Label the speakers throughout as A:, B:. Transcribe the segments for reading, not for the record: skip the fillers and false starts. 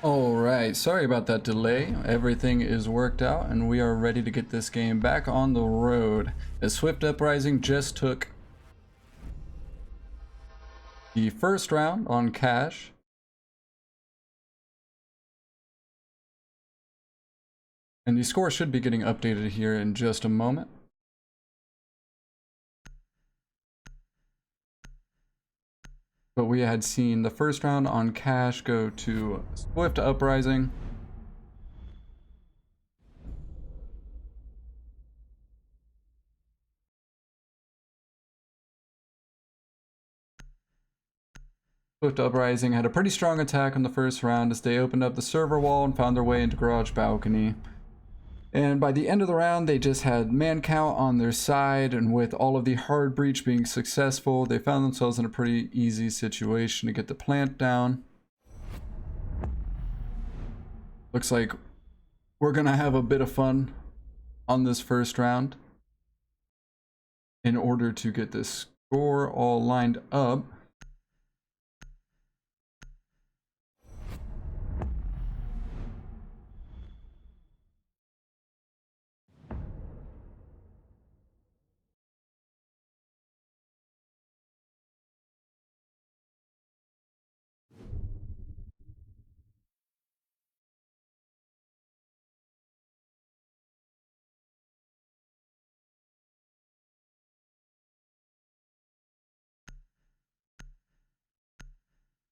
A: Alright, sorry about that delay. Everything is worked out and we are ready to get this game back on the road. As Swift Uprising just took the first round on cash. And the score should be getting updated here in just a moment. But we had seen the first round on cash go to Swift Uprising. Swift Uprising had a pretty strong attack in the first round as they opened up the server wall and found their way into garage balcony. And by the end of the round, they just had man count on their side, and with all of the hard breach being successful, they found themselves in a pretty easy situation to get the plant down. Looks like we're gonna have a bit of fun on this first round in order to get this score all lined up.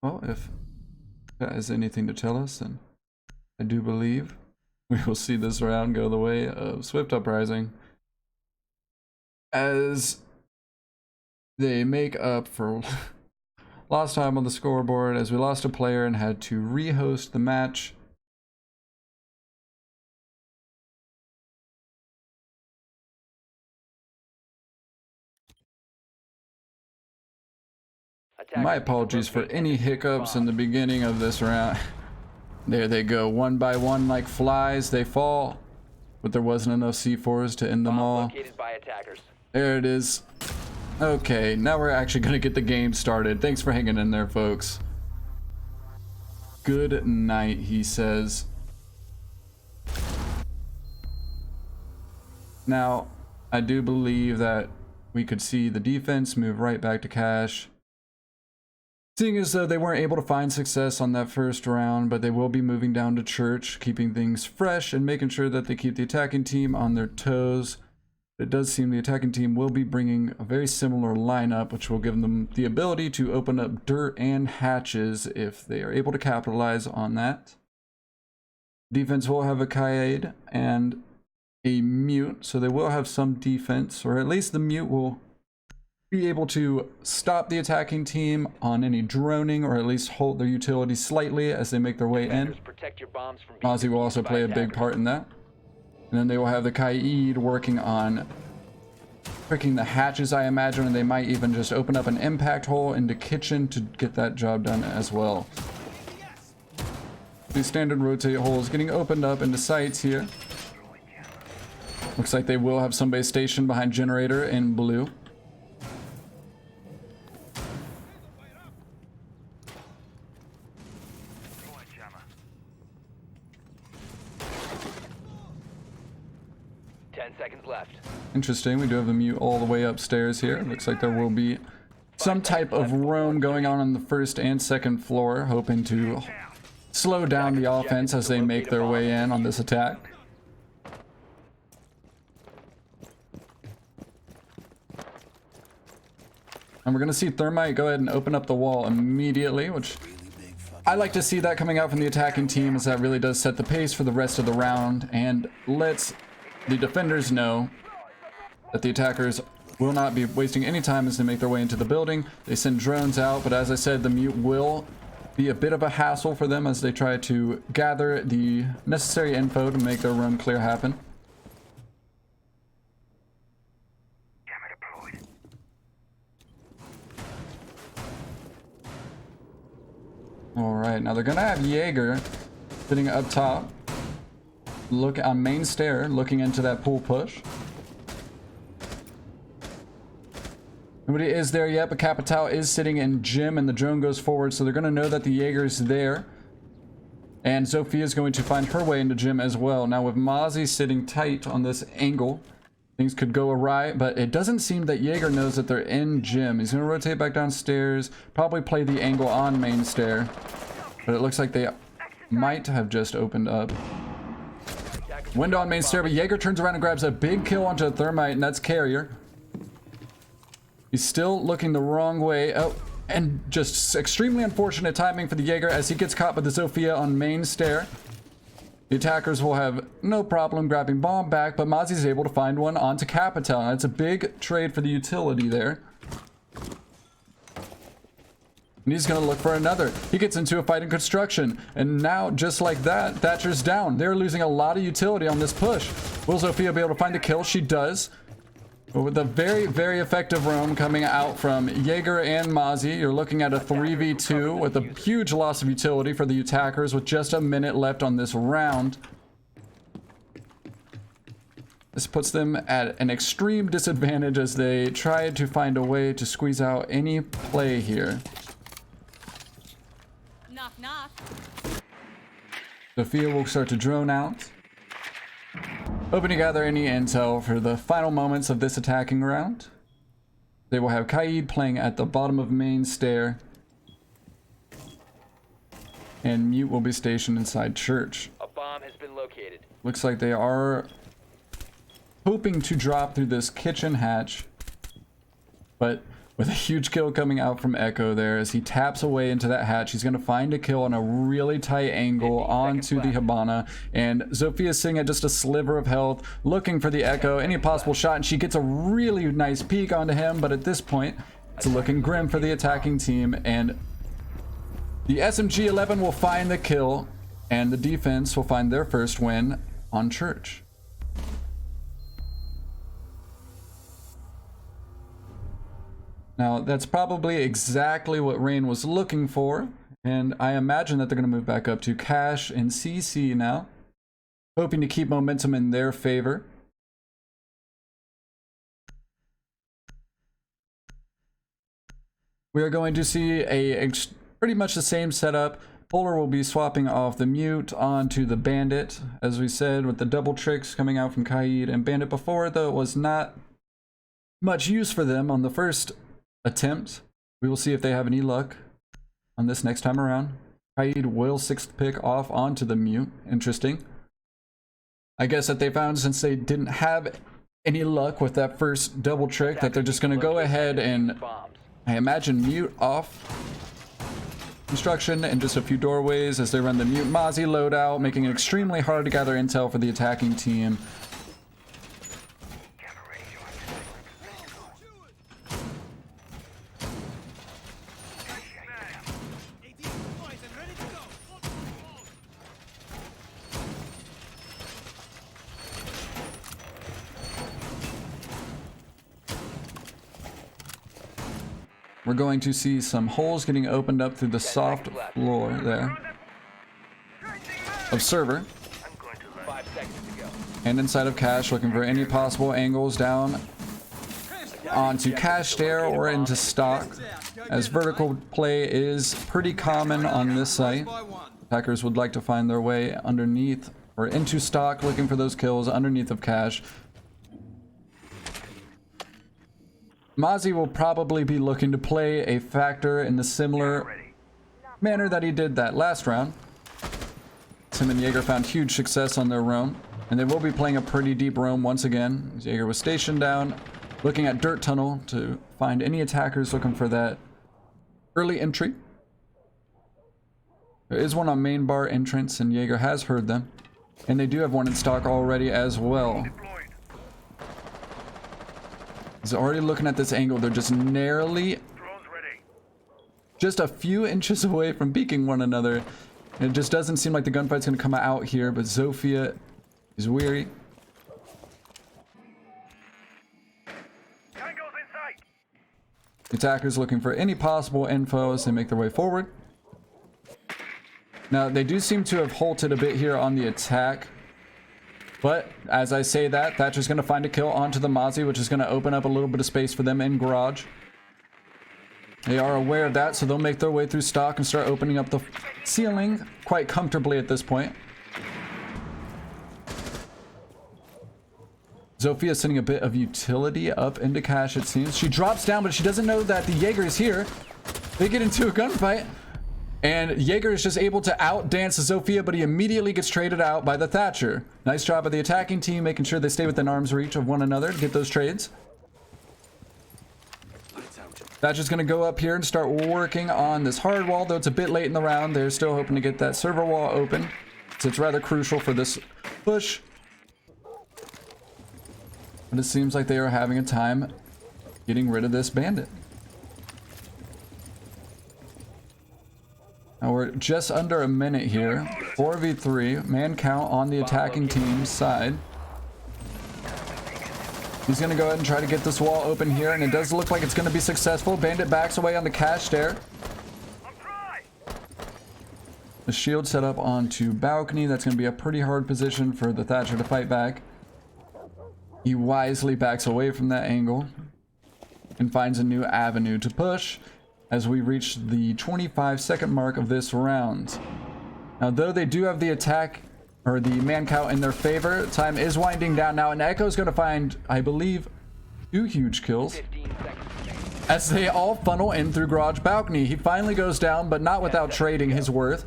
A: Well, if that has anything to tell us, then I do believe we will see this round go the way of Swift Uprising, as they make up for lost time on the scoreboard, as we lost a player and had to rehost the match. My apologies for any hiccups in the beginning of this round. There they go, one by one like flies, they fall. But there wasn't enough C4s to end them all. There it is. Okay, now we're actually gonna get the game started. Thanks for hanging in there, folks. Good night, he says. Now, I do believe that we could see the defense move right back to cash. Seeing as though they weren't able to find success on that first round, but they will be moving down to church, keeping things fresh and making sure that they keep the attacking team on their toes. It does seem the attacking team will be bringing a very similar lineup, which will give them the ability to open up dirt and hatches if they are able to capitalize on that. Defense will have a Kaid and a mute, so they will have some defense, or at least the mute will be able to stop the attacking team on any droning, or at least hold their utility slightly as they make their way in. Ozzy will also play a big part in that. And then they will have the Kaid working on pricking the hatches, I imagine, and they might even just open up an impact hole into kitchen to get that job done as well. These standard rotate holes getting opened up into sites here. Looks like they will have somebody stationed behind generator in blue. Interesting, we do have the mute all the way upstairs here. Looks like there will be some type of roam going on the first and second floor, hoping to slow down the offense as they make their way in on this attack. And we're going to see Thermite go ahead and open up the wall immediately, which I like to see that coming out from the attacking team, as that really does set the pace for the rest of the round and lets the defenders know that the attackers will not be wasting any time as they make their way into the building. They send drones out, but as I said, the mute will be a bit of a hassle for them as they try to gather the necessary info to make their roam clear happen. Alright, now they're gonna have Jaeger sitting up top, look on main stair, looking into that pool push. Nobody is there yet, but Capital is sitting in gym and the drone goes forward, so they're going to know that the Jaeger's there. And Zofia is going to find her way into gym as well. Now with Mozzie sitting tight on this angle, things could go awry, but it doesn't seem that Jaeger knows that they're in gym. He's going to rotate back downstairs, probably play the angle on main stair, but it looks like they might have just opened up. Window on main stair, but Jaeger turns around and grabs a big kill onto a thermite, and that's Carrier. He's still looking the wrong way. Oh, and just extremely unfortunate timing for the Jaeger as he gets caught by the Zofia on main stair. The attackers will have no problem grabbing bomb back, but Mozzie's able to find one onto Capital. That's a big trade for the utility there. And he's going to look for another. He gets into a fight in construction. And now, just like that, Thatcher's down. They're losing a lot of utility on this push. Will Zofia be able to find a kill? She does. But with a very, very effective roam coming out from Jaeger and Mozzie, you're looking at a 3v2 with a huge loss of utility for the attackers with just a minute left on this round. This puts them at an extreme disadvantage as they try to find a way to squeeze out any play here.
B: Knock, knock.
A: Zofia will start to drone out, hoping to gather any intel for the final moments of this attacking round. They will have Kaid playing at the bottom of main stair, and Mute will be stationed inside church.
C: A bomb has been located.
A: Looks like they are hoping to drop through this kitchen hatch, but with a huge kill coming out from Echo there as he taps away into that hatch. He's going to find a kill on a really tight angle onto the Hibana, and Zofia is sitting at just a sliver of health, looking for the Echo, any possible shot, and she gets a really nice peek onto him, but at this point, it's looking grim for the attacking team, and the SMG-11 will find the kill, and the defense will find their first win on church. Now, that's probably exactly what Reign was looking for, and I imagine that they're going to move back up to Cash and CC now, hoping to keep momentum in their favor. We are going to see pretty much the same setup. Polar will be swapping off the Mute onto the Bandit, as we said, with the double tricks coming out from Kaid and Bandit before, though it was not much use for them on the first attempt. We will see if they have any luck on this next time around. Kaid will 6th pick off onto the Mute. Interesting. I guess that they found, since they didn't have any luck with that first double trick, that they're just going to go ahead and, I imagine, Mute off construction and just a few doorways as they run the Mute Mozzie loadout, making it extremely hard to gather intel for the attacking team. We're going to see some holes getting opened up through the soft floor there of server.
C: 5 seconds to go.
A: And inside of Cash, looking for any possible angles down onto Cash stair or into stock, as vertical play is pretty common on this site. Attackers would like to find their way underneath or into stock, looking for those kills underneath of Cash. Mozzie will probably be looking to play a factor in the similar manner that he did that last round. Tim and Jaeger found huge success on their roam, and they will be playing a pretty deep roam once again. Jaeger was stationed down, looking at Dirt Tunnel to find any attackers looking for that early entry. There is one on main bar entrance, and Jaeger has heard them, and they do have one in stock already as well. He's already looking at this angle. They're just narrowly, just a few inches away from peeking one another. And it just doesn't seem like the gunfight's going to come out here, but Zofia is weary. Attackers looking for any possible info as they make their way forward. Now, they do seem to have halted a bit here on the attack. But as I say that, Thatcher's going to find a kill onto the Mozzie, which is going to open up a little bit of space for them in garage. They are aware of that, so they'll make their way through stock and start opening up the ceiling quite comfortably at this point. Zofia is sending a bit of utility up into cash, it seems. She drops down, but she doesn't know that the Jaeger is here. They get into a gunfight, and Jaeger is just able to outdance Zofia, but he immediately gets traded out by the Thatcher. Nice job of the attacking team, making sure they stay within arm's reach of one another to get those trades. Thatcher's going to go up here and start working on this hard wall, though it's a bit late in the round. They're still hoping to get that server wall open, so it's rather crucial for this push. But it seems like they are having a time getting rid of this bandit. Now we're just under a minute here. 4v3, man count on the attacking team's side. He's going to go ahead and try to get this wall open here, and it does look like it's going to be successful. Bandit backs away on the cash there. The shield set up onto balcony. That's going to be a pretty hard position for the Thatcher to fight back. He wisely backs away from that angle and finds a new avenue to push as we reach the 25-second mark of this round. Now, though they do have the attack or the man count in their favor, time is winding down now, and Echo is going to find, I believe, 2 huge kills as they all funnel in through garage balcony. He finally goes down, but not without trading his worth,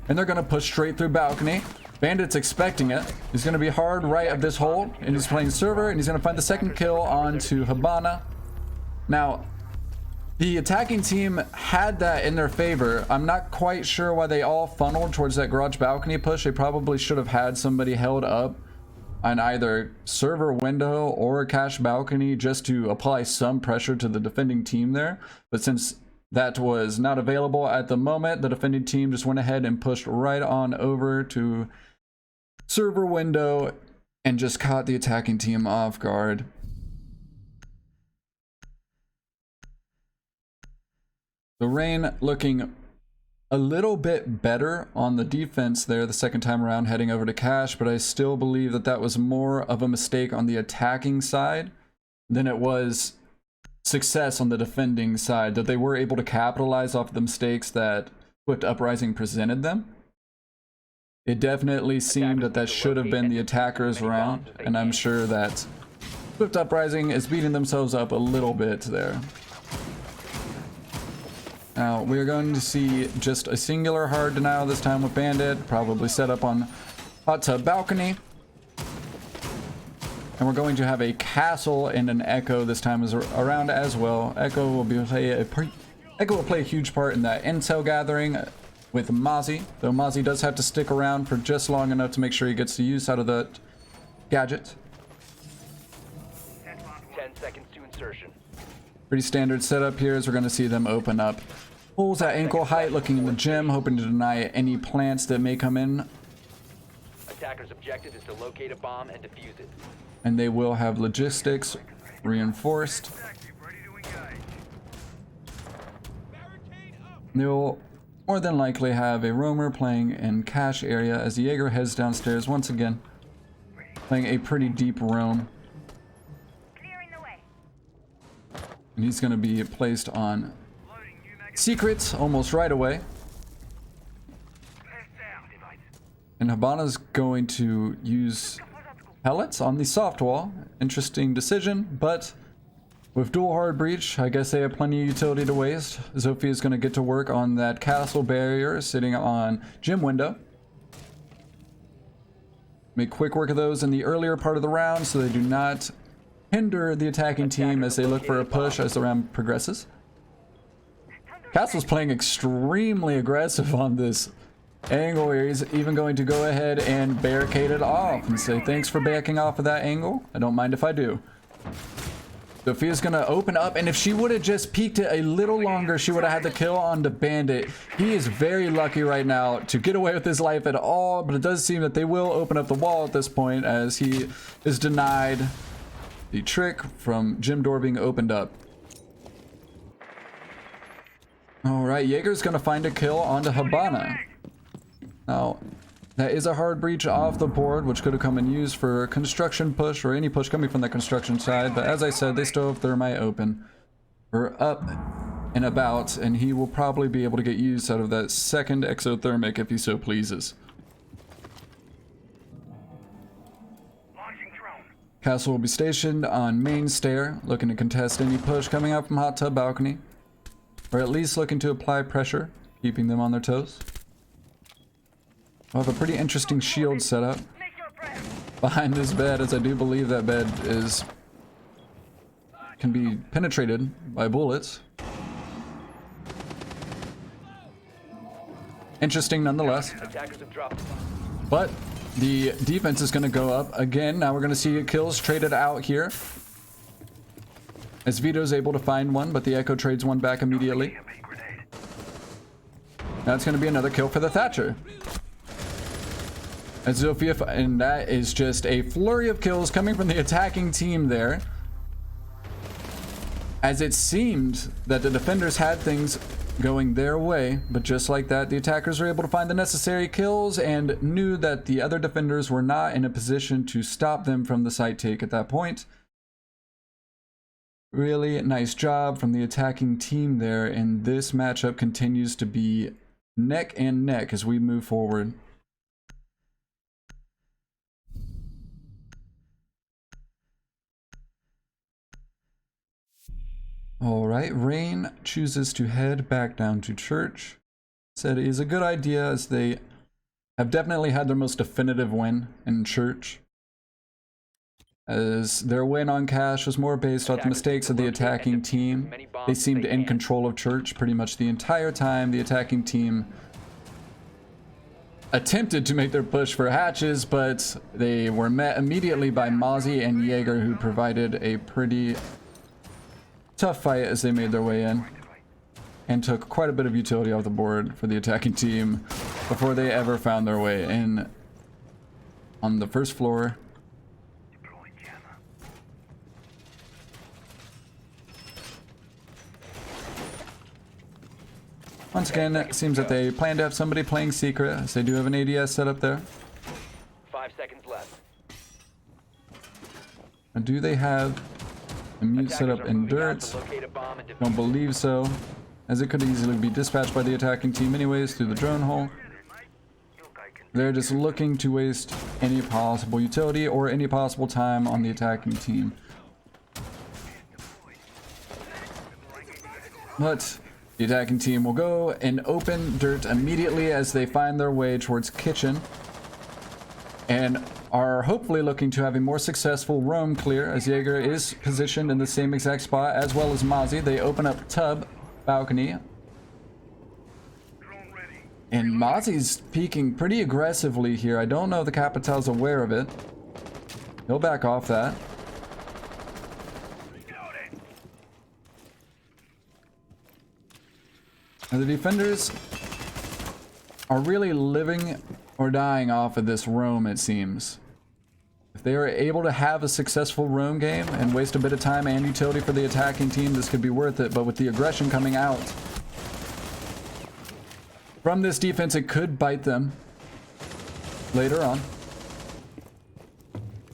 A: and they're going to push straight through balcony. Bandit's expecting it. He's going to be hard right of this hole, and he's playing server, and he's going to find the second kill onto Habana. Now, the attacking team had that in their favor. I'm not quite sure why they all funneled towards that garage balcony push. They probably should have had somebody held up on either server window or a cache balcony just to apply some pressure to the defending team there. But since that was not available at the moment, the defending team just went ahead and pushed right on over to server window and just caught the attacking team off guard. The Reign looking a little bit better on the defense there the second time around, heading over to cash, but I still believe that that was more of a mistake on the attacking side than it was success on the defending side, that they were able to capitalize off the mistakes that Swift Uprising presented them. It definitely seemed that that should have been the attackers' round, and I'm sure that Swift Uprising is beating themselves up a little bit there. Now, we're going to see just a singular hard denial this time with Bandit, probably set up on hot tub balcony. And we're going to have a castle and an Echo this time around as well. Echo will play a huge part in that intel gathering with Mozzie, though Mozzie does have to stick around for just long enough to make sure he gets the use out of that gadget.
C: 10 seconds to insertion.
A: Pretty standard setup here as we're going to see them open up holes at ankle height, looking in the gym, hoping to deny any plants that may come in.
C: Attacker's objective is to locate a bomb and defuse it.
A: And they will have logistics reinforced. They will more than likely have a roamer playing in cache area as the Jaeger heads downstairs once again, playing a pretty deep roam. And he's going to be placed on secrets almost right away. And Habana's going to use pellets on the soft wall. Interesting decision, but with dual hard breach, I guess they have plenty of utility to waste. Zofia is going to get to work on that castle barrier sitting on gym window. Make quick work of those in the earlier part of the round so they do not hinder the attacking team as they look for a push as the round progresses. Castle's playing extremely aggressive on this angle here. He's even going to go ahead and barricade it off and say, thanks for backing off of that angle. I don't mind if I do. Sophia's gonna open up, and if she would have just peeked it a little longer, she would have had the kill on the Bandit. He is very lucky right now to get away with his life at all, but it does seem that they will open up the wall at this point as he is denied the trick from gym door being opened up. Alright, Jaeger's gonna find a kill onto Habana. Now, that is a hard breach off the board, which could have come in use for a construction push or any push coming from the construction side. But as I said, they still have thermite open. We're up and about, and he will probably be able to get use out of that second exothermic if he so pleases. Castle will be stationed on main stair, looking to contest any push coming out from hot tub balcony, or at least looking to apply pressure, keeping them on their toes. We'll have a pretty interesting shield setup behind this bed, as I do believe that bed can be penetrated by bullets. Interesting nonetheless.
C: Attackers have dropped.
A: But the defense is going to go up again. Now we're going to see kills traded out here, as Vito's able to find one, but the Echo trades one back immediately. That's going to be another kill for the Thatcher. As Zofia, and that is just a flurry of kills coming from the attacking team there, as it seemed that the defenders had things going their way, but just like that, the attackers were able to find the necessary kills and knew that the other defenders were not in a position to stop them from the site take at that point. Really nice job from the attacking team there, and this matchup continues to be neck and neck as we move forward. Alright, Reign chooses to head back down to church. Said it is a good idea, as they have definitely had their most definitive win in church, as their win on cash was more based on the mistakes of the attacking team. They seemed in control of church pretty much the entire time. The attacking team attempted to make their push for hatches, but they were met immediately by Mozzie and Jaeger, who provided a pretty tough fight as they made their way in and took quite a bit of utility off the board for the attacking team before they ever found their way in on the first floor. Once again, it seems that they plan to have somebody playing secret, as they do have an ADS set up there.
C: 5 seconds left.
A: And do they have a mute set up in dirt? Don't believe so, as it could easily be dispatched by the attacking team anyways through the drone hole. They're just looking to waste any possible utility or any possible time on the attacking team. But the attacking team will go and open dirt immediately as they find their way towards kitchen, and are hopefully looking to have a more successful roam clear, as Jaeger is positioned in the same exact spot as well as Mozzie. They open up tub balcony, and Mozzie's peeking pretty aggressively here. I don't know if the Capital's aware of it. He'll back off that. And the defenders are really living or dying off of this roam, it seems. If they are able to have a successful roam game and waste a bit of time and utility for the attacking team, this could be worth it. But with the aggression coming out from this defense, it could bite them later on.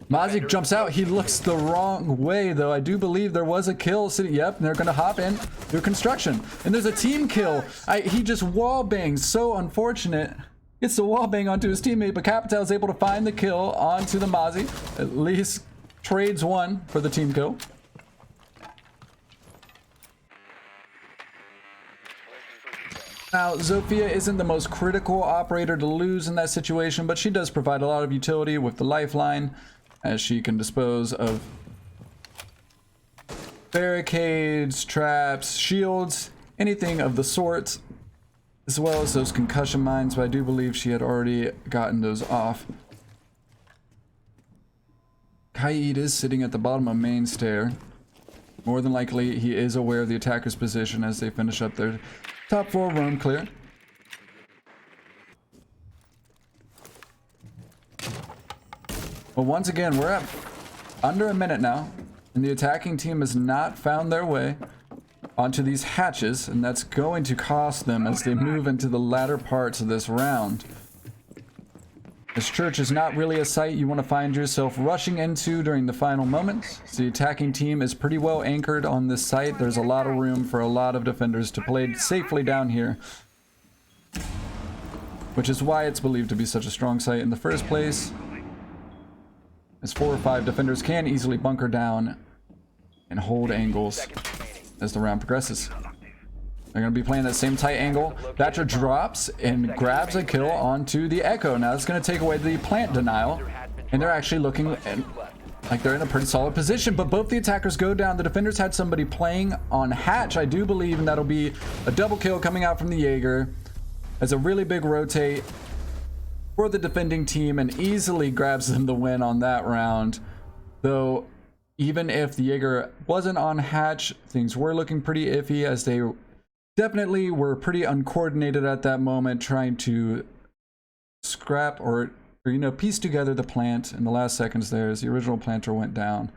A: Mozzie jumps out. He looks the wrong way, though. I do believe there was a kill sitting. Yep, and they're going to hop in through construction. And there's a team kill. He just wall bangs. So unfortunate. Gets the wall bang onto his teammate, but Capital is able to find the kill onto the Mozzie. At least trades one for the team kill. Now, Zofia isn't the most critical operator to lose in that situation, but she does provide a lot of utility with the lifeline, as she can dispose of barricades, traps, shields, anything of the sort, as well as those concussion mines, but I do believe she had already gotten those off. Kaid is sitting at the bottom of main stair. More than likely, he is aware of the attacker's position as they finish up their top floor room clear. Well, once again, we're at under a minute now, and the attacking team has not found their way onto these hatches, and that's going to cost them as they move into the latter parts of this round. This church is not really a site you want to find yourself rushing into during the final moments. The attacking team is pretty well anchored on this site. There's a lot of room for a lot of defenders to play safely down here, which is why it's believed to be such a strong site in the first place, as 4 or 5 defenders can easily bunker down and hold angles as the round progresses. They're going to be playing that same tight angle. Thatcher drops and grabs a kill onto the Echo. Now it's going to take away the plant denial, and they're actually looking like they're in a pretty solid position, but both the attackers go down. The defenders had somebody playing on Hatch, I do believe, and that'll be a double kill coming out from the Jaeger as a really big rotate for the defending team and easily grabs them the win on that round. Though even if the Jaeger wasn't on Hatch, things were looking pretty iffy, as they definitely were pretty uncoordinated at that moment, trying to scrap or you know, piece together the plant in the last seconds there as the original planter went down.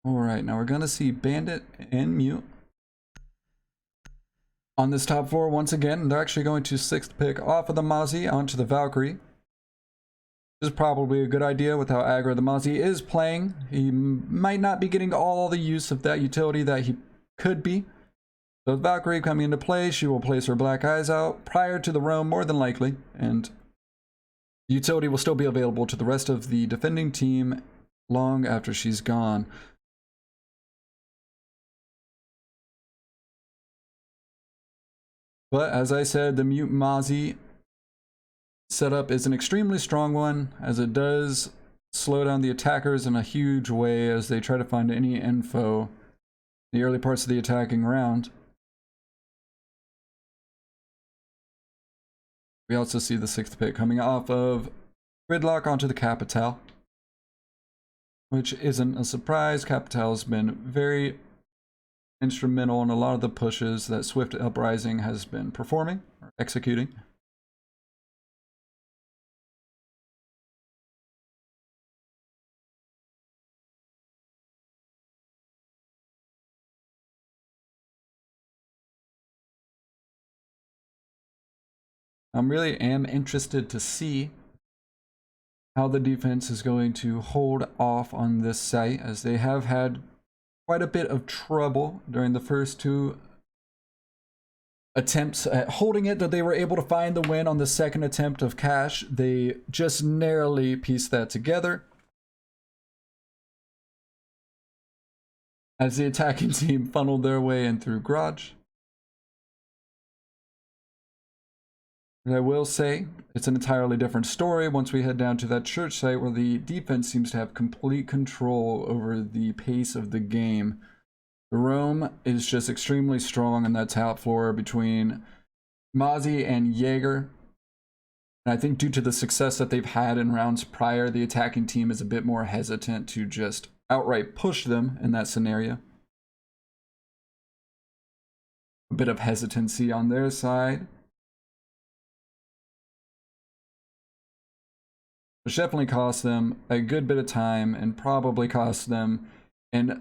A: All right, now we're gonna see Bandit and Mute on this top floor once again. They're actually going to 6th pick off of the Mozzie onto the Valkyrie. This is probably a good idea with how aggro the Mozzie is playing. He might not be getting all the use of that utility that he could be. So with Valkyrie coming into play, she will place her black eyes out prior to the roam more than likely, and the utility will still be available to the rest of the defending team long after she's gone. But as I said, the Mute Mozzie setup is an extremely strong one, as it does slow down the attackers in a huge way as they try to find any info in the early parts of the attacking round. We also see the 6th pick coming off of Gridlock onto the Capital, which isn't a surprise. Capital's been very instrumental in a lot of the pushes that Swift Uprising has been performing or executing. Really am interested to see how the defense is going to hold off on this site, as they have had quite a bit of trouble during the first 2 attempts at holding it, that they were able to find the win on the second attempt of Cash. They just narrowly pieced that together, as the attacking team funneled their way in through Garage. I will say, it's an entirely different story once we head down to that church site, where the defense seems to have complete control over the pace of the game. The roam is just extremely strong on that top floor between Mozzie and Jaeger. And I think due to the success that they've had in rounds prior, the attacking team is a bit more hesitant to just outright push them in that scenario. A bit of hesitancy on their side, which definitely cost them a good bit of time and probably cost them in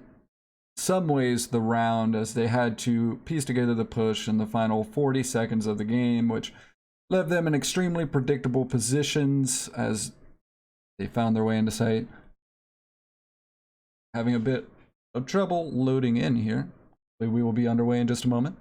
A: some ways the round, as they had to piece together the push in the final 40 seconds of the game, which left them in extremely predictable positions as they found their way into sight. Having a bit of trouble loading in here. We will be underway in just a moment.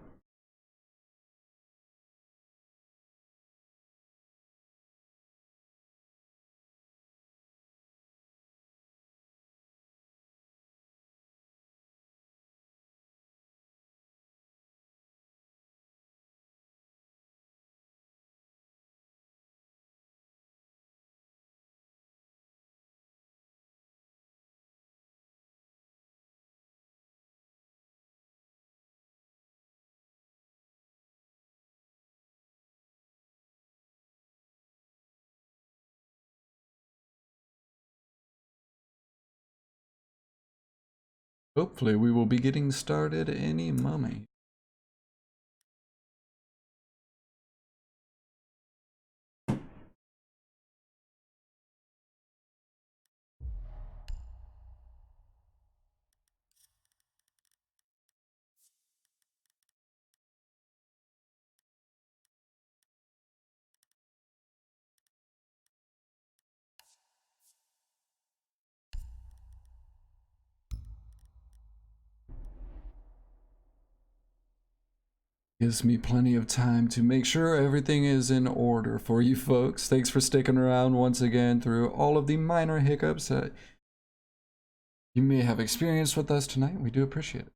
A: Hopefully we will be getting started any moment. Gives me plenty of time to make sure everything is in order for you folks. Thanks for sticking around once again through all of the minor hiccups that you may have experienced with us tonight. We do appreciate it.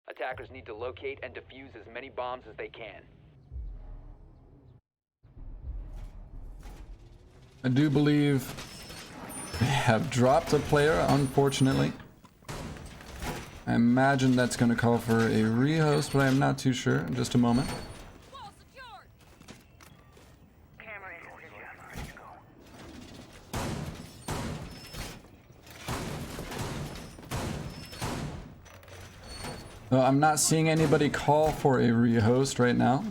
C: Attackers need to locate and defuse as many bombs as they can.
A: I do believe they have dropped a player, unfortunately. I imagine that's going to call for a rehost, but I'm not too sure. In just a moment. So I'm not seeing anybody call for a rehost right now.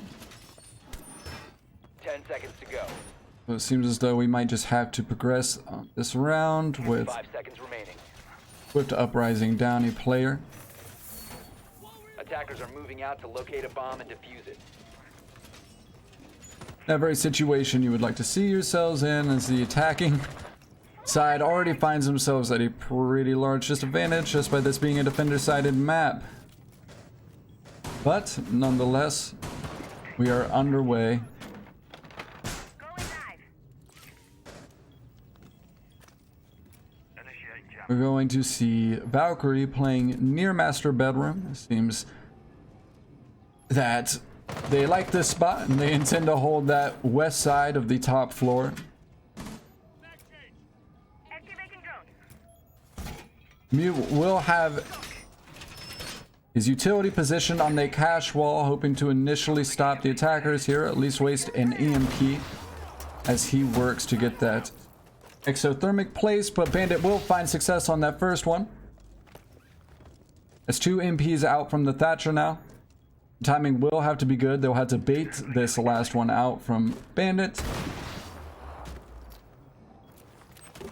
C: 10 seconds to go.
A: So it seems as though we might just have to progress on this round with
C: 5 seconds remaining.
A: Swift Uprising down a player.
C: Attackers are moving out to locate a bomb and defuse it.
A: That very situation you would like to see yourselves in, as the attacking side already finds themselves at a pretty large disadvantage just by this being a defender-sided map. But nonetheless, we are underway. We're going to see Valkyrie playing near master bedroom. It seems that they like this spot and they intend to hold that west side of the top floor. Mute will have his utility positioned on the cache wall, hoping to initially stop the attackers here, at least waste an EMP as he works to get that exothermic place, but Bandit will find success on that first one. As 2 MPs out from the Thatcher now. Timing will have to be good. They'll have to bait this last one out from Bandit.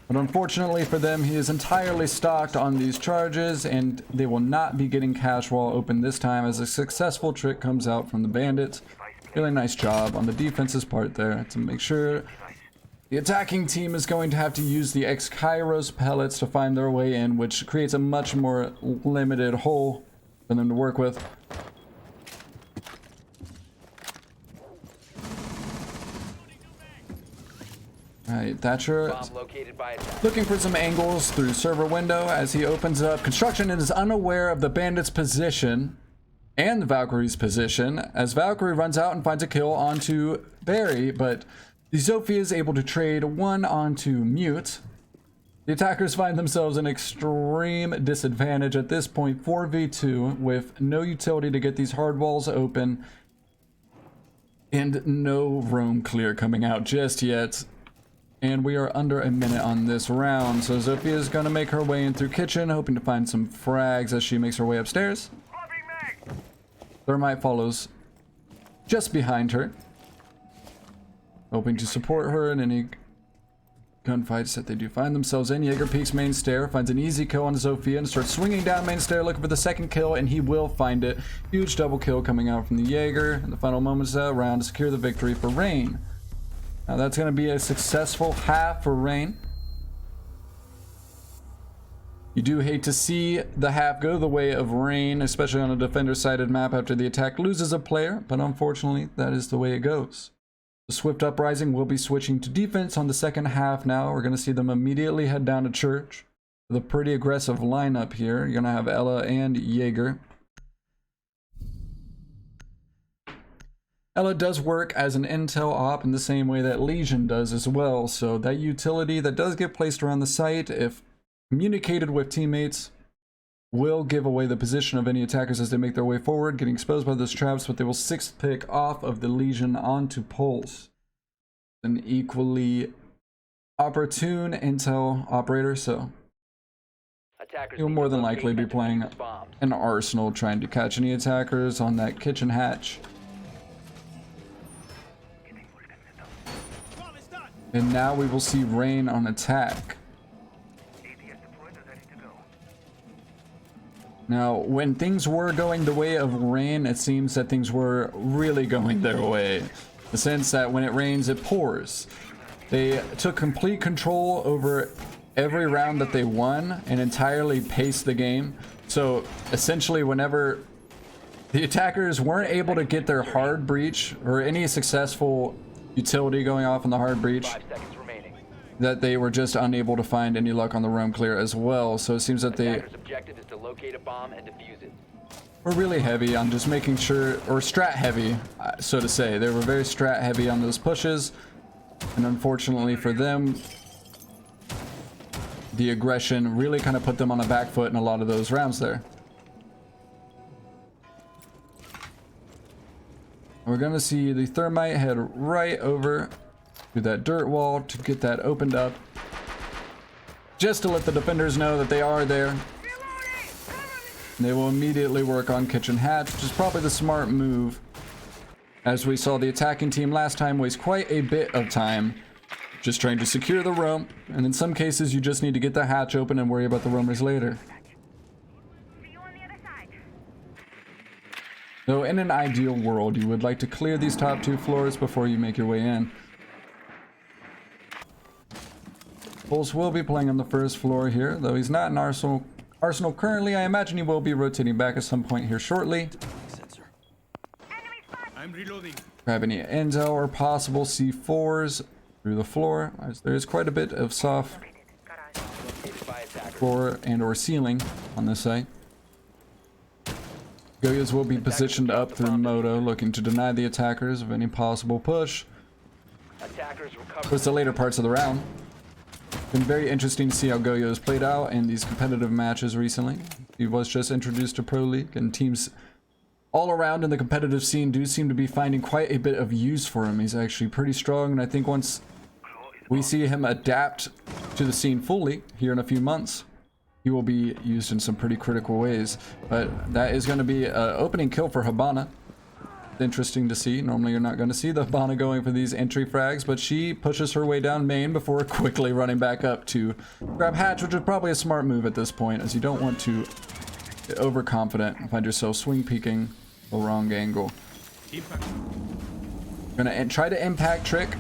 A: But unfortunately for them, he is entirely stocked on these charges, and they will not be getting cache wall open this time as a successful trick comes out from the Bandits. Really nice job on the defense's part there to make sure the attacking team is going to have to use the X-Kairos pellets to find their way in, which creates a much more limited hole for them to work with. Alright, Thatcher looking for some angles through server window as he opens up. Construction is unaware of the Bandit's position and Valkyrie's position as Valkyrie runs out and finds a kill onto Barry, but the Zofia is able to trade one onto Mute. The attackers find themselves in extreme disadvantage at this point, 4v2, with no utility to get these hard walls open, and no roam clear coming out just yet. And we are under a minute on this round, so Zofia is going to make her way in through kitchen, hoping to find some frags as she makes her way upstairs. Thermite follows just behind her, hoping to support her in any gunfights that they do find themselves in. Jaeger peeks main stair, finds an easy kill on Zofia, and starts swinging down main stair looking for the second kill, and he will find it. Huge double kill coming out from the Jaeger in the final moments of that round to secure the victory for Reign. Now that's going to be a successful half for Reign. You do hate to see the half go the way of Reign, especially on a defender-sided map after the attack loses a player, but unfortunately that is the way it goes. The Swift Uprising will be switching to defense on the second half now. We're going to see them immediately head down to church with a pretty aggressive lineup here. You're going to have Ella and Jaeger. Ella does work as an intel op in the same way that Legion does as well, so that utility that does get placed around the site, if communicated with teammates, will give away the position of any attackers as they make their way forward, getting exposed by those traps, but they will 6th pick off of the Legion onto Pulse. An equally opportune intel operator, so he'll more than likely be playing an Arsenal, trying to catch any attackers on that kitchen hatch. And now we will see Reign on attack. Now, when things were going the way of Reign, it seems that things were really going their way. The sense that when it rains, it pours. They took complete control over every round that they won and entirely paced the game. So essentially, whenever the attackers weren't able to get their hard breach or any successful utility going off in the hard breach, that they were just unable to find any luck on the roam clear as well. So it seems that they were really heavy on just making sure, or strat heavy, so to say. They were very strat heavy on those pushes, and unfortunately for them, the aggression really kind of put them on the back foot in a lot of those rounds there. We're gonna see the Thermite head right over to that dirt wall to get that opened up, just to let the defenders know that they are there. And they will immediately work on kitchen hatch, which is probably the smart move, as we saw the attacking team last time waste quite a bit of time just trying to secure the roam, and in some cases you just need to get the hatch open and worry about the roamers later. Though in an ideal world, you would like to clear these top 2 floors before you make your way in. Pulse will be playing on the first floor here, though he's not in Arsenal currently. I imagine he will be rotating back at some point here shortly.
B: I'm reloading.
A: Grab any intel or possible C4s through the floor, as there is quite a bit of soft floor and or ceiling on this site. Goyas will be positioned up through Moto, looking to deny the attackers of any possible push. Towards the later parts of the round. Been very interesting to see how Goyo has played out in these competitive matches recently. He was just introduced to Pro League, and teams all around in the competitive scene do seem to be finding quite a bit of use for him. He's actually pretty strong, and I think once we see him adapt to the scene fully here in a few months, he will be used in some pretty critical ways. But that is going to be an opening kill for Habana. Interesting to see. Normally you're not going to see the Habana going for these entry frags, but she pushes her way down main before quickly running back up to grab hatch, which is probably a smart move at this point, as you don't want to get overconfident and find yourself swing peeking the wrong angle. Gonna try to impact trick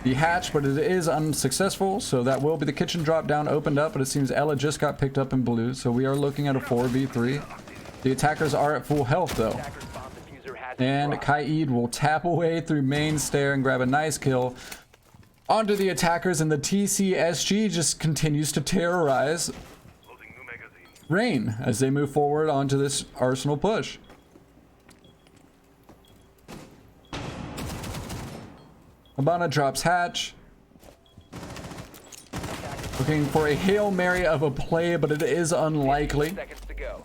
A: the hatch, but it is unsuccessful, so that will be the kitchen drop down opened up, but it seems Ella just got picked up in blue, so we are looking at a 4v3. The attackers are at full health though, and Kaid will tap away through main stair and grab a nice kill onto the attackers, and the TCSG just continues to terrorize Reign as they move forward onto this Arsenal push. Habana drops hatch. Looking for a Hail Mary of a play, but it is unlikely.
C: Seconds to go.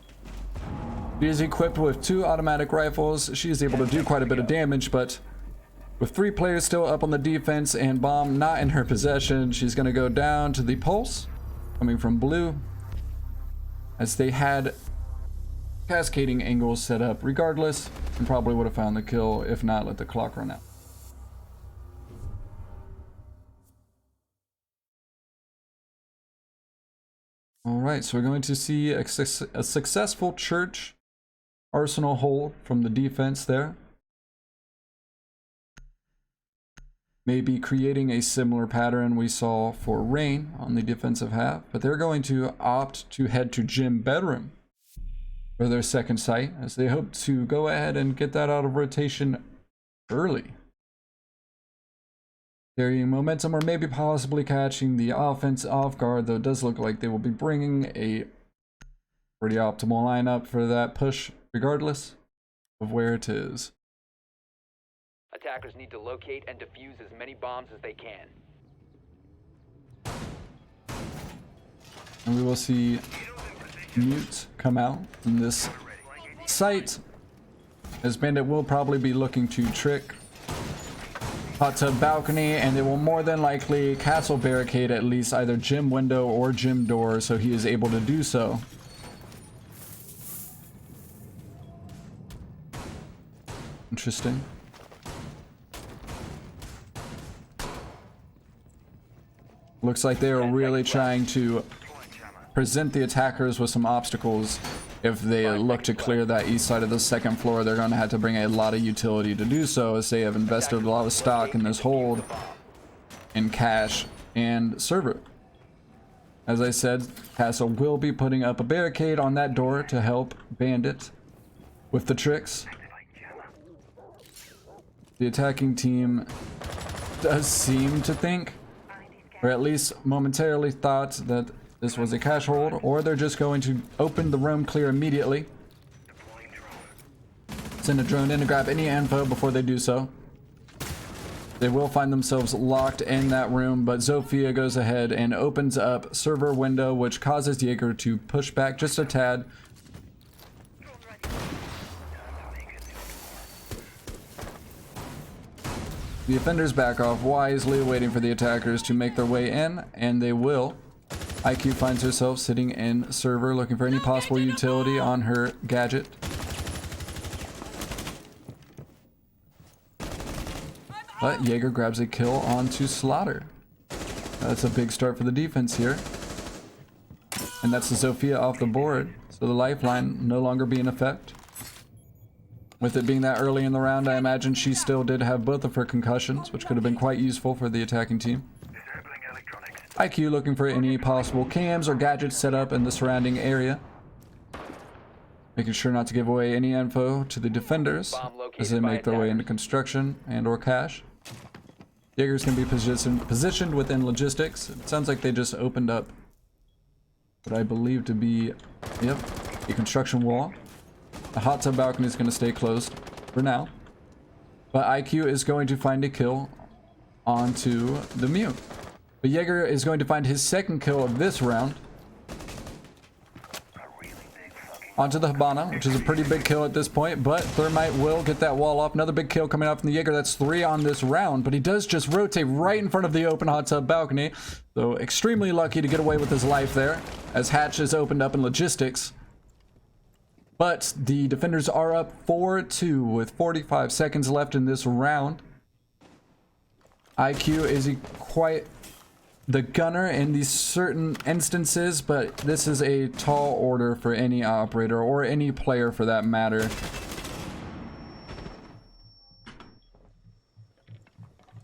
A: She is equipped with 2 automatic rifles. She is able to do quite a bit of damage, but with 3 players still up on the defense and bomb not in her possession, she's going to go down to the pulse coming from blue, as they had cascading angles set up regardless, and probably would have found the kill if not let the clock run out. All right, so we're going to see a successful church arsenal hold from the defense there. Maybe creating a similar pattern we saw for Reign on the defensive half, but they're going to opt to head to gym bedroom for their second site, as they hope to go ahead and get that out of rotation early. Carrying momentum, or maybe possibly catching the offense off guard, though it does look like they will be bringing a pretty optimal lineup for that push regardless of where it is.
C: Attackers need to locate and defuse as many bombs as they can.
A: And we will see Mute come out from this site, as Bandit will probably be looking to trick hot tub balcony, and they will more than likely castle barricade at least either gym window or gym door, so he is able to do so. Interesting. Looks like they are really trying to present the attackers with some obstacles. If they look to clear that east side of the second floor, they're going to have to bring a lot of utility to do so, as they have invested a lot of stock in this hold in cash and server. As I said, Castle will be putting up a barricade on that door to help Bandit with the tricks. The attacking team does seem to think, or at least momentarily thought, that this was a cash hold, or they're just going to open the room clear immediately. Send a drone in to grab any info before they do so. They will find themselves locked in that room, but Zofia goes ahead and opens up server window, which causes Jaeger to push back just a tad. The defenders back off wisely, waiting for the attackers to make their way in, and they will. IQ finds herself sitting in server, looking for any possible utility on her gadget. But Jaeger grabs a kill onto Slaughter. That's a big start for the defense here. And that's the Zofia off the board, so the lifeline no longer be in effect. With it being that early in the round, I imagine she still did have both of her concussions, which could have been quite useful for the attacking team. IQ looking for any possible cams or gadgets set up in the surrounding area, making sure not to give away any info to the defenders as they make their way into construction and or cash. Jaeger's going to be positioned within logistics. It sounds like they just opened up what I believe to be, yep, a construction wall. The hot tub balcony is going to stay closed for now, but IQ is going to find a kill onto the Mute. But Jaeger is going to find his second kill of this round onto the Habana, which is a pretty big kill at this point, but Thermite will get that wall off. Another big kill coming out from the Jaeger. That's 3 on this round, but he does just rotate right in front of the open hot tub balcony, so extremely lucky to get away with his life there, as hatch is opened up in logistics. But the defenders are up 4-2 with 45 seconds left in this round. IQ is quite the gunner in these certain instances, but this is a tall order for any operator or any player for that matter.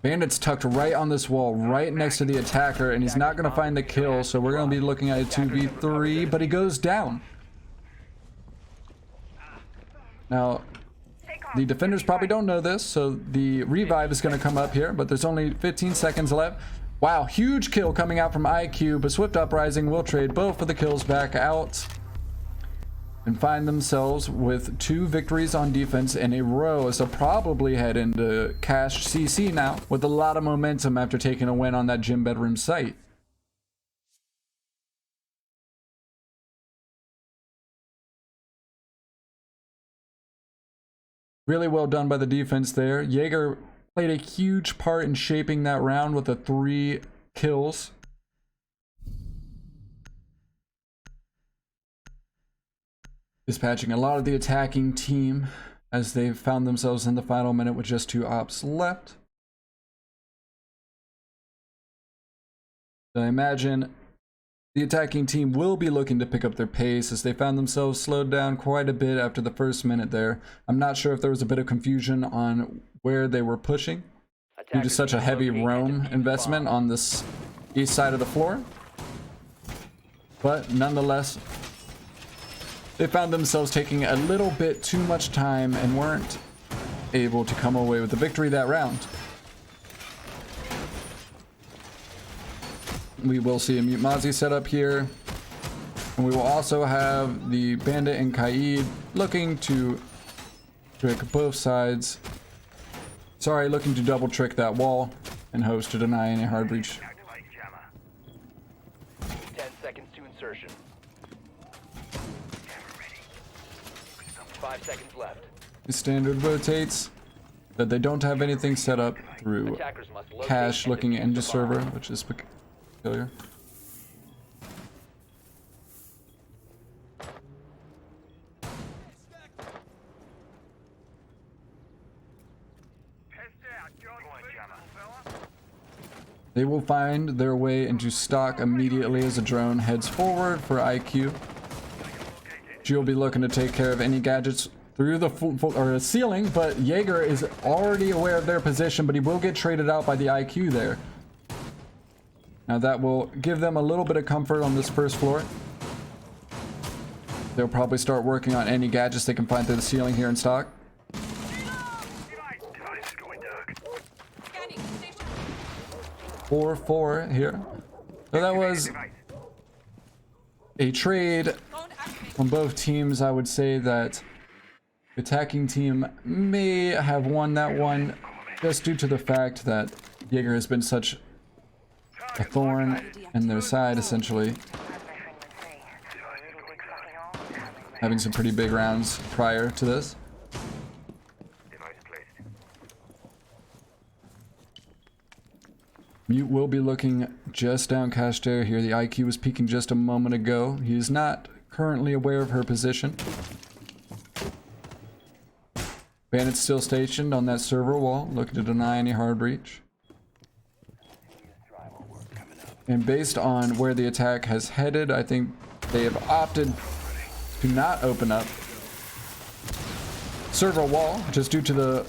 A: Bandit's tucked right on this wall, right next to the attacker, and he's not going to find the kill, so we're going to be looking at a 2v3, but he goes down. Now, the defenders probably don't know this, so the revive is going to come up here, but there's only 15 seconds left. Wow, huge kill coming out from IQ, but Swift Uprising will trade both of the kills back out and find themselves with 2 victories on defense in a row, as they'll probably head into cash CC now with a lot of momentum after taking a win on that gym bedroom site. Really well done by the defense there. Jaeger played a huge part in shaping that round with the 3 kills. Dispatching a lot of the attacking team as they found themselves in the final minute with just 2 ops left. So I imagine the attacking team will be looking to pick up their pace as they found themselves slowed down quite a bit after the first minute there. I'm not sure if there was a bit of confusion on where they were pushing due to such a heavy roam investment on this east side of the floor. But nonetheless, they found themselves taking a little bit too much time and weren't able to come away with the victory that round. We will see a Mute Mozzie set up here. And we will also have the Bandit and Kaid looking to trick both sides. Sorry, looking to double trick that wall in hopes to deny any hard breach.
C: 10 seconds to insertion. 5 seconds left.
A: The standard rotates that they don't have anything set up through cache looking into server, which is peculiar. They will find their way into stock immediately as a drone heads forward for IQ. She will be looking to take care of any gadgets through the ceiling, but Jaeger is already aware of their position, but he will get traded out by the IQ there. Now that will give them a little bit of comfort on this first floor. They'll probably start working on any gadgets they can find through the ceiling here in stock. 4-4 here. So that was a trade from both teams. I would say that the attacking team may have won that one just due to the fact that Jaeger has been such a thorn in their side, essentially. Having some pretty big rounds prior to this. Mute will be looking just down cache there here. The IQ was peeking just a moment ago. He is not currently aware of her position. Bandit's still stationed on that server wall, looking to deny any hard breach. And based on where the attack has headed, I think they have opted to not open up server wall just due to the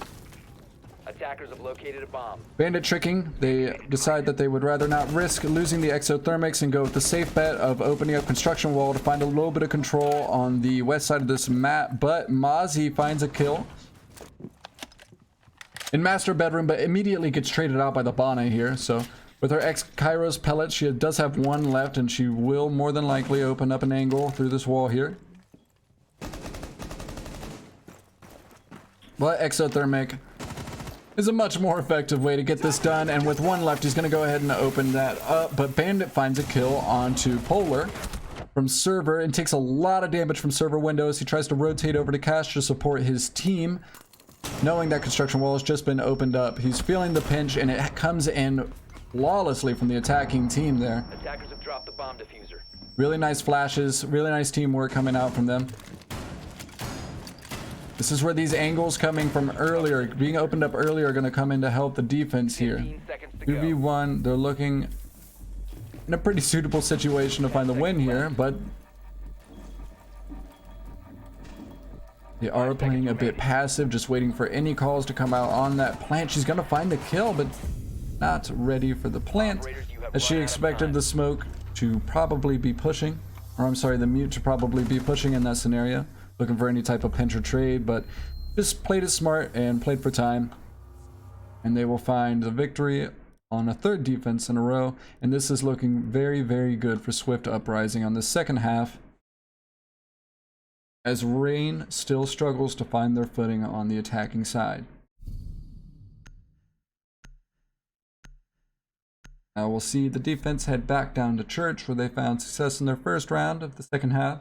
C: Attackers have located a bomb.
A: Bandit tricking. They decide that they would rather not risk losing the exothermics and go with the safe bet of opening up construction wall to find a little bit of control on the west side of this map. But Mozzie finds a kill in master bedroom, but immediately gets traded out by the Bana here. So with her ex-Kairos pellets, she does have one left, and she will more than likely open up an angle through this wall here. But exothermic is a much more effective way to get this done, and with one left he's going to go ahead and open that up. But Bandit finds a kill onto Polar from server and takes a lot of damage from server windows. He tries to rotate over to cache to support his team, knowing that construction wall has just been opened up. He's feeling the pinch, and it comes in flawlessly from the attacking team there.
C: Attackers have dropped the bomb diffuser.
A: Really nice flashes, really nice teamwork coming out from them. This is where these angles coming from earlier, being opened up earlier, are going to come in to help the defense here.
C: 15 seconds to go.
A: 2v1, they're looking in a pretty suitable situation to find the win here, but they are playing a bit passive, just waiting for any calls to come out on that plant. She's going to find the kill, but not ready for the plant, as she expected the smoke to probably be pushing, or I'm sorry, the mute to probably be pushing in that scenario. Looking for any type of pinch or trade, but just played it smart and played for time. And they will find the victory on a third defense in a row. And this is looking very, very good for Swift Uprising on the second half, as Reign still struggles to find their footing on the attacking side. Now we'll see the defense head back down to church, where they found success in their first round of the second half.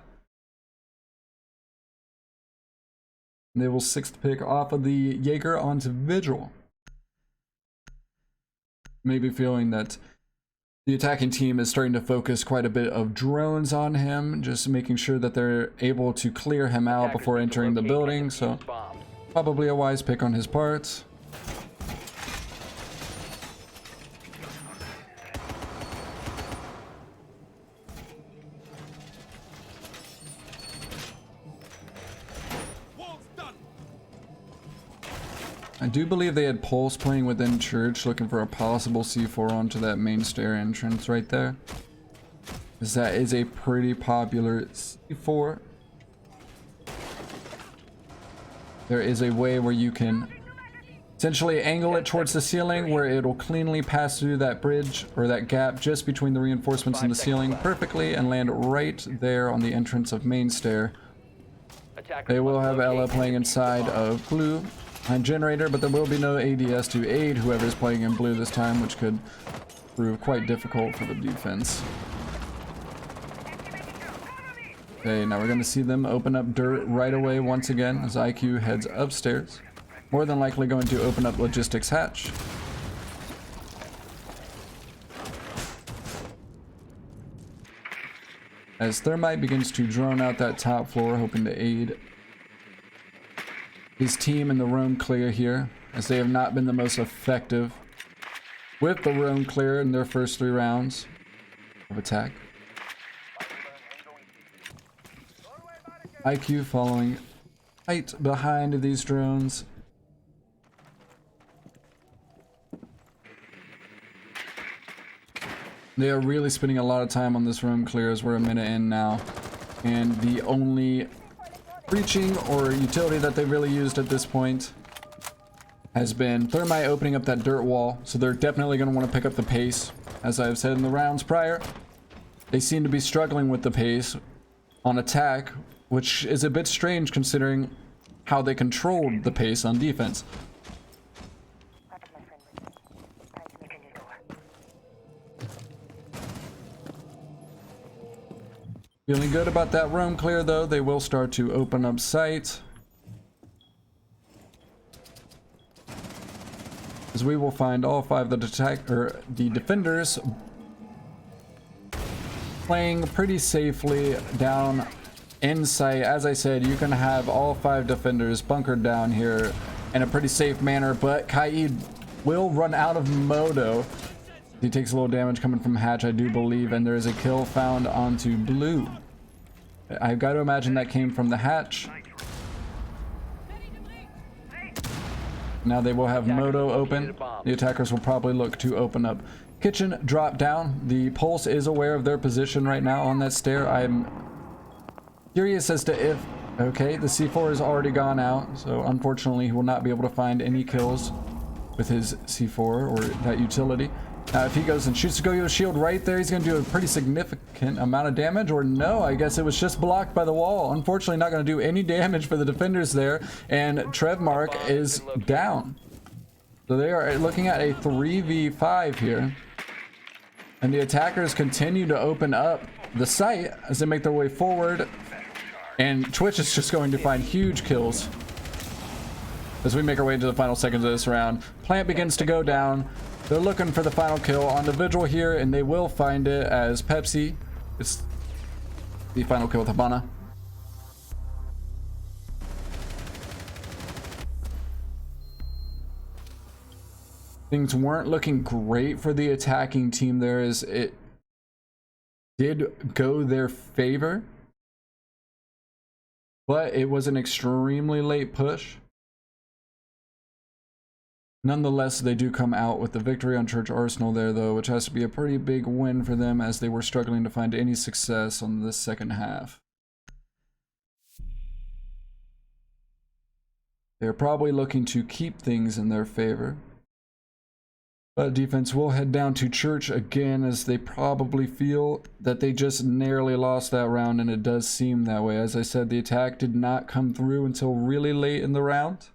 A: And they will 6th pick off of the Jaeger onto Vigil. Maybe feeling that the attacking team is starting to focus quite a bit of drones on him, just making sure that they're able to clear him out before entering the building. So probably a wise pick on his part. I do believe they had Pulse playing within church, looking for a possible C4 onto that main stair entrance right there. Because that is a pretty popular C4. There is a way where you can essentially angle it towards the ceiling where it'll cleanly pass through that bridge or that gap just between the reinforcements and the ceiling perfectly and land right there on the entrance of main stair. They will have Ella playing inside of blue and generator, but there will be no ADS to aid whoever's playing in blue this time, which could prove quite difficult for the defense. Okay, now we're going to see them open up dirt right away once again as IQ heads upstairs. More than likely going to open up logistics hatch. As Thermite begins to drone out that top floor, hoping to aid his team in the roam clear here, as they have not been the most effective with the roam clear in their first 3 rounds of attack. IQ following right behind these drones. They are really spending a lot of time on this room clear as we're a minute in now. And the only breaching or utility that they really used at this point has been Thermite opening up that dirt wall. So they're definitely going to want to pick up the pace. As I've said in the rounds prior, they seem to be struggling with the pace on attack, which is a bit strange considering how they controlled the pace on defense. Feeling good about that room clear though. They will start to open up sight, as we will find all 5 of the defenders playing pretty safely down in sight. As I said, you can have all 5 defenders bunkered down here in a pretty safe manner, but Kaid will run out of moto. He takes a little damage coming from hatch, I do believe, and there is a kill found onto blue. I've got to imagine that came from the hatch. Now they will have moto open. The attackers will probably look to open up kitchen, drop down. The Pulse is aware of their position right now on that stair. I'm curious as to if... Okay, the C4 has already gone out, so unfortunately he will not be able to find any kills with his C4 or that utility. Now if he goes and shoots the Go-Yo shield right there, he's going to do a pretty significant amount of damage, or no, I guess it was just blocked by the wall. Unfortunately not going to do any damage for the defenders there, and Trevmark is down. So they are looking at a 3v5 here, and the attackers continue to open up the site as they make their way forward, and Twitch is just going to find huge kills as we make our way into the final seconds of this round. Plant begins to go down. They're looking for the final kill on the Vigil here, and they will find it as Pepsi. It's the final kill with Habana. Things weren't looking great for the attacking team there, as it did go their favor, but it was an extremely late push. Nonetheless, they do come out with the victory on Church Arsenal there, though, which has to be a pretty big win for them as they were struggling to find any success on this second half. They're probably looking to keep things in their favor. But defense will head down to Church again, as they probably feel that they just narrowly lost that round, and it does seem that way. As I said, the attack did not come through until really late in the round.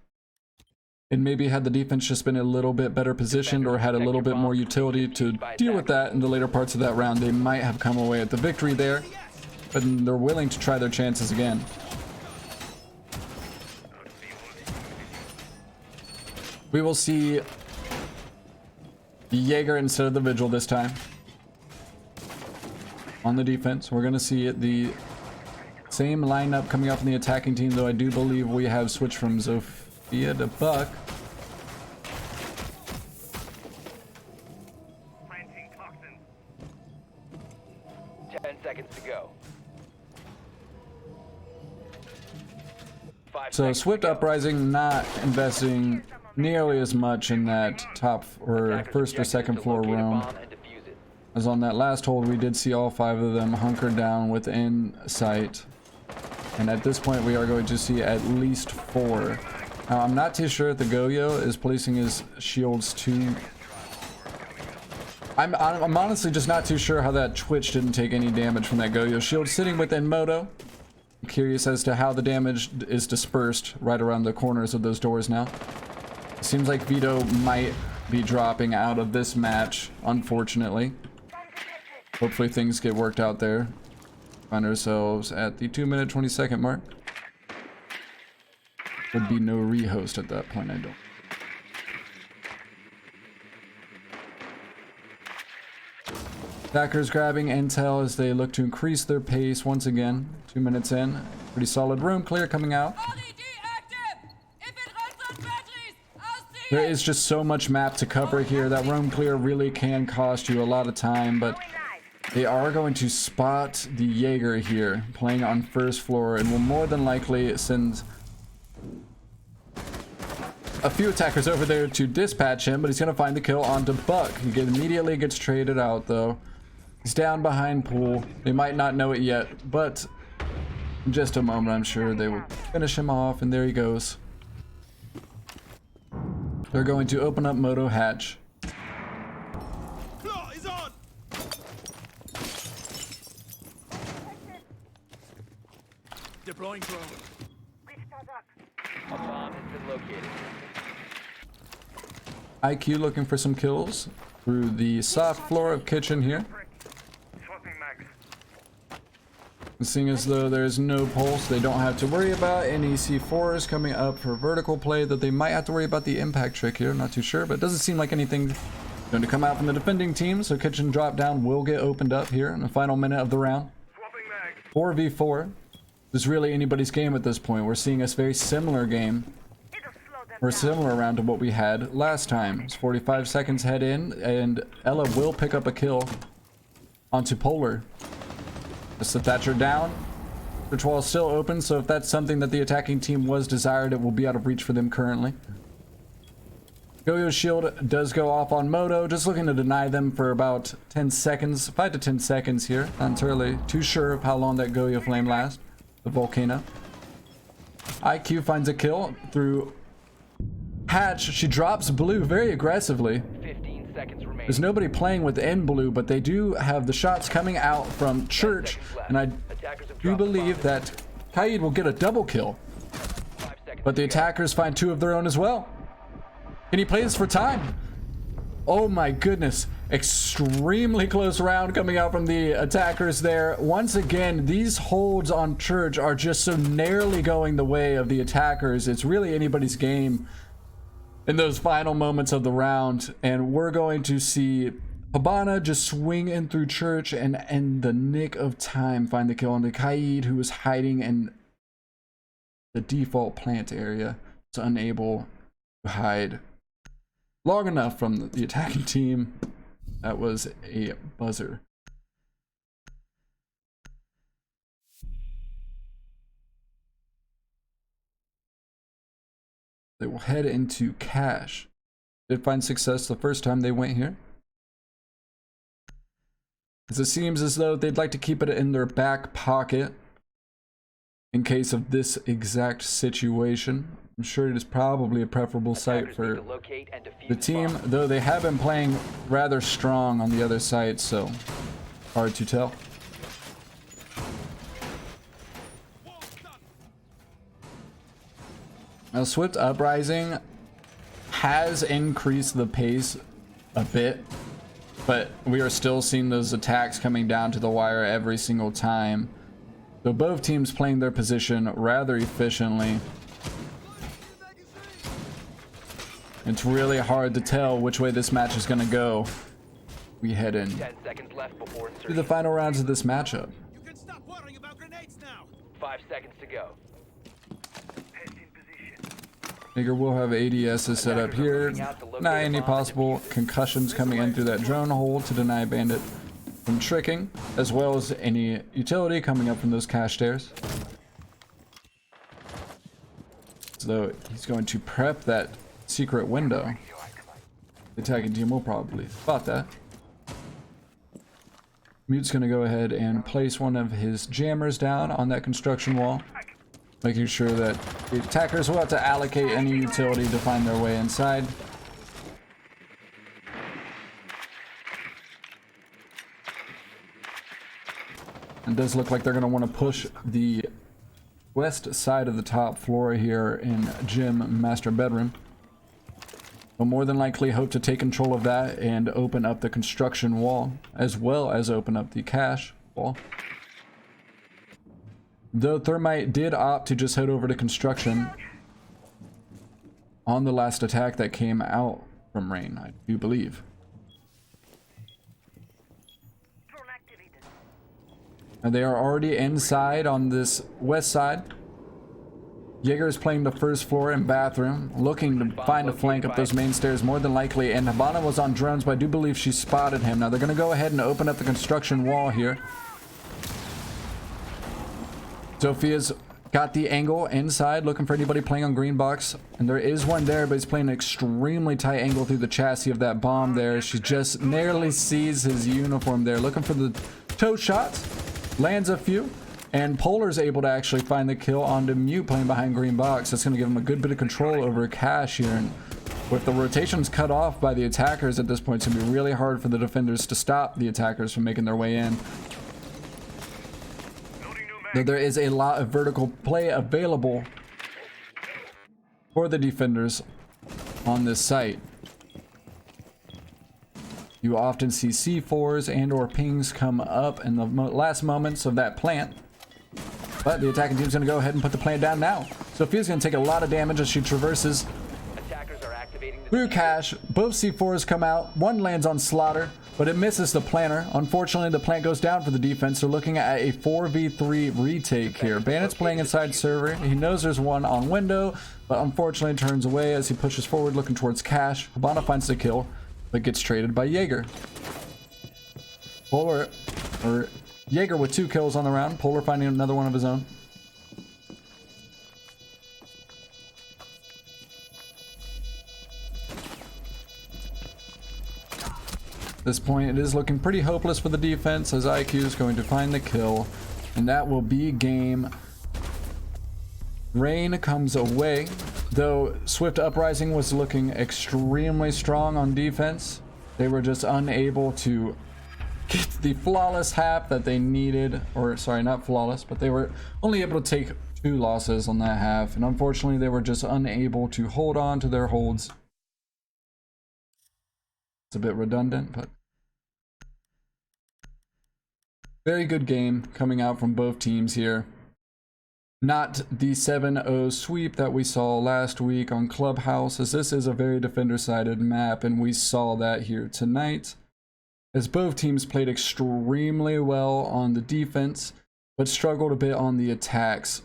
A: And maybe had the defense just been a little bit better positioned or had a little bit more utility to deal with that in the later parts of that round, they might have come away at the victory there. But they're willing to try their chances again. We will see the Jaeger instead of the Vigil this time. On the defense, we're going to see the same lineup coming up in the attacking team, though I do believe we have switched from Zofia to Buck.
C: Planting toxins. 10 seconds to go.
A: So Swift Uprising not investing nearly as much in that top or first or second floor room. As on that last hold, we did see all 5 of them hunkered down within sight. And at this point, we are going to see at least 4. Now, I'm not too sure if the Goyo is placing his shields too... I'm honestly just not too sure how that Twitch didn't take any damage from that Goyo shield sitting within Moto. I'm curious as to how the damage is dispersed right around the corners of those doors now. It seems like Vito might be dropping out of this match, unfortunately. Hopefully things get worked out there. Find ourselves at the 2-minute 20-second mark. Would be no rehost at that point, I don't. Attackers grabbing intel as they look to increase their pace once again. 2 minutes in. Pretty solid room clear coming out. There is just so much map to cover here. That room clear really can cost you a lot of time, but they are going to spot the Jaeger here playing on first floor and will more than likely send a few attackers over there to dispatch him, but he's going to find the kill onto Buck. He immediately gets traded out though. He's down behind pool. They might not know it yet, but in just a moment I'm sure they will finish him off, and there he goes. They're going to open up Moto hatch.
B: Deploying drone.
C: A bomb has been located.
A: IQ looking for some kills through the soft floor of kitchen here. Seeing as though there's no pulse, they don't have to worry about any C4s coming up for vertical play, that they might have to worry about the impact trick here. Not too sure, but it doesn't seem like anything going to come out from the defending team, so kitchen drop down will get opened up here in the final minute of the round. 4v4 is really anybody's game at this point. We're seeing a very similar game, or similar round to what we had last time. It's 45 seconds head in, and Ella will pick up a kill onto Polar. Just the Thatcher down. Which wall is still open, so if that's something that the attacking team was desired, it will be out of reach for them currently. Goyo's shield does go off on Moto, just looking to deny them for about 10 seconds, 5 to 10 seconds here. Not entirely too sure of how long that Goyo flame lasts. The volcano. IQ finds a kill through hatch. She drops blue very aggressively.
C: 15 seconds remaining.
A: There's nobody playing within blue, but they do have the shots coming out from church, and I do believe that Kaid will get a double kill. But the attackers find 2 of their own as well. Can he play this for time? Oh my goodness. Extremely close round coming out from the attackers there. Once again, these holds on church are just so narrowly going the way of the attackers. It's really anybody's game in those final moments of the round, and we're going to see Habana just swing in through church and in the nick of time find the kill on the Kaid, who was hiding in the default plant area. It's unable to hide long enough from the attacking team. That was a buzzer. They will head into cash. Did find success the first time they went here. As it seems as though they'd like to keep it in their back pocket in case of this exact situation. I'm sure it is probably a preferable site for the team, though they have been playing rather strong on the other side, so hard to tell. Now, Swift Uprising has increased the pace a bit, but we are still seeing those attacks coming down to the wire every single time. So both teams playing their position rather efficiently. It's really hard to tell which way this match is going to go. We head in
C: 10 seconds left before
A: to
C: insertion.
A: the final rounds of this matchup.
B: You can stop worrying about grenades now.
C: 5 seconds to go.
A: Jaeger will have ADSs set up here. Deny any possible concussions coming in through that drone hole to deny Bandit from tricking, as well as any utility coming up from those cache stairs. So he's going to prep that secret window. The attacking team will probably spot that. Mute's going to go ahead and place one of his jammers down on that construction wall, making sure that the attackers will have to allocate any utility to find their way inside. It does look like they're going to want to push the west side of the top floor here in Gym Master Bedroom. They'll more than likely hope to take control of that and open up the construction wall, as well as open up the cache wall. Though Thermite did opt to just head over to construction on the last attack that came out from Reign, I do believe. And they are already inside on this west side. Jaeger is playing the first floor and bathroom, looking to find a flank up those main stairs more than likely. And Habana was on drones, but I do believe she spotted him. Now they're going to go ahead and open up the construction wall here. Sophia's got the angle inside, looking for anybody playing on green box. And there is one there, but he's playing an extremely tight angle through the chassis of that bomb there. She just narrowly sees his uniform there, looking for the toe shots. Lands a few. And Polar's able to actually find the kill onto Mute playing behind green box. That's going to give him a good bit of control over cache here. And with the rotations cut off by the attackers at this point, it's going to be really hard for the defenders to stop the attackers from making their way in. Though there is a lot of vertical play available for the defenders on this site. You often see C4s and or pings come up in the last moments of that plant. But the attacking team's going to go ahead and put the plant down now. Sophia's going to take a lot of damage as she traverses through cache. Both C4s come out. One lands on Slaughter, but it misses the planter. Unfortunately, the plant goes down for the defense. They're looking at a 4v3 retake here. Bandit's playing inside server. He knows there's one on window, but unfortunately turns away as he pushes forward looking towards cache. Habana finds the kill, but gets traded by Jaeger. Jaeger with 2 kills on the round. Polar finding another one of his own. At this point, it is looking pretty hopeless for the defense as IQ is going to find the kill, and that will be game. Reign comes away, though Swift Uprising was looking extremely strong on defense. They were just unable to get the flawless half that they needed, or sorry, not flawless, but they were only able to take 2 losses on that half, and unfortunately they were just unable to hold on to their holds. It's a bit redundant, but very good game coming out from both teams here. Not the 7-0 sweep that we saw last week on Clubhouse, as this is a very defender-sided map, and we saw that here tonight, as both teams played extremely well on the defense, but struggled a bit on the attacks.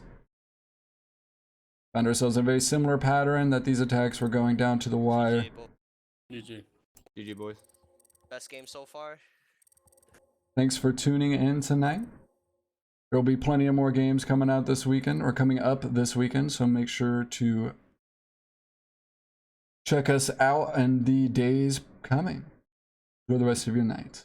A: Found ourselves in a very similar pattern that these attacks were going down to the wire.
D: GG. GG, boys.
E: Best game so far.
A: Thanks for tuning in tonight. There'll be plenty of more games coming out this weekend, or coming up this weekend, so make sure to check us out in the days coming. Enjoy the rest of your night.